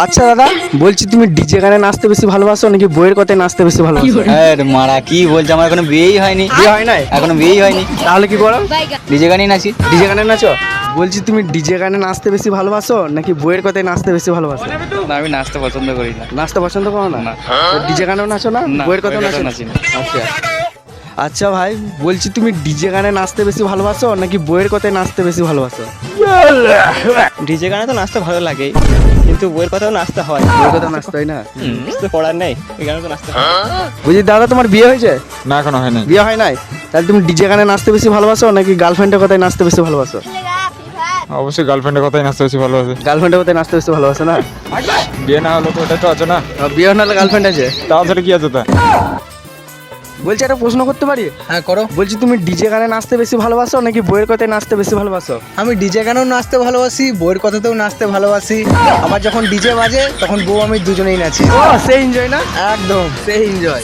আচ্ছা দাদা, বলছি তুমি ডিজে গানে নাচতে বেশি ভালোবাসো নাকি বইয়ের কথায় নাচতে বেশি ভালোবাসো? হ্যাঁ মারা কি বলছে, আমার এখনো বিয়েই হয়নি। বিয়ে হয় নাই? এখনো বিয়েই হয়নি, তাহলে কি করো? ডিজে গানই নাচি। ডিজে গানে নাচো? বলছি তুমি ডিজে গানে নাচতে বেশি ভালোবাসো নাকি বইয়ের কথায় নাচতে বেশি ভালোবাসো? না আমি নাচতে পছন্দ করি না। নাচতে পছন্দ করো না? না। ডিজে গানেও নাচো না, না, বইয়ের কথাও বইয়ের নাচো কথাও না? নাচি না। আচ্ছা আচ্ছা ভাই, বলছি তুমি ডিজে গানে নাচতে বেশি ভালোবাসো নাকি বইয়ের কথায় নাচতে বেশি ভালোবাসো? ডিজে গানে তো নাচতে ভালো লাগেই, কিন্তু বইয়ের কথাও নাচতে হয়। বইয়ের কথা নাচতে হয় না? কিছু করার নেই, এই গানে তো নাচতে হয়। বুঝি দাদা, তোমার বিয়ে হয়েছে? না এখনো হয়নি। বিয়ে হয় নাই? তাহলে তুমি ডিজে গানে নাচতে বেশি ভালোবাসো নাকি গার্লফ্রেন্ডের কথায় নাচতে বেশি ভালোবাসো? অবশ্যই গার্লফ্রেন্ডের কথাই নাচতে বেশি ভালোবাসে। গার্লফ্রেন্ডের কথায় নাচতে বেশি ভালোবাসো না? বিয়ে না হলো তো ওটাই তো আছে না। বিয়ে না হলে গার্লফ্রেন্ড আছে? তাহলে কি আছে তা? বলছি একটা প্রশ্ন করতে পারি? হ্যাঁ করো। বলছি তুমি ডিজে গানে নাচতে বেশি ভালোবাসো নাকি বইয়ের কথায় নাচতে বেশি ভালোবাসো? আমি ডিজে গানেও নাচতে ভালোবাসি, বইয়ের কথাতেও নাচতে ভালোবাসি। আমার যখন ডিজে বাজে তখন বউ আমি দুজনেই নাচি। ও সেই এনজয় না? একদম সেই এনজয়।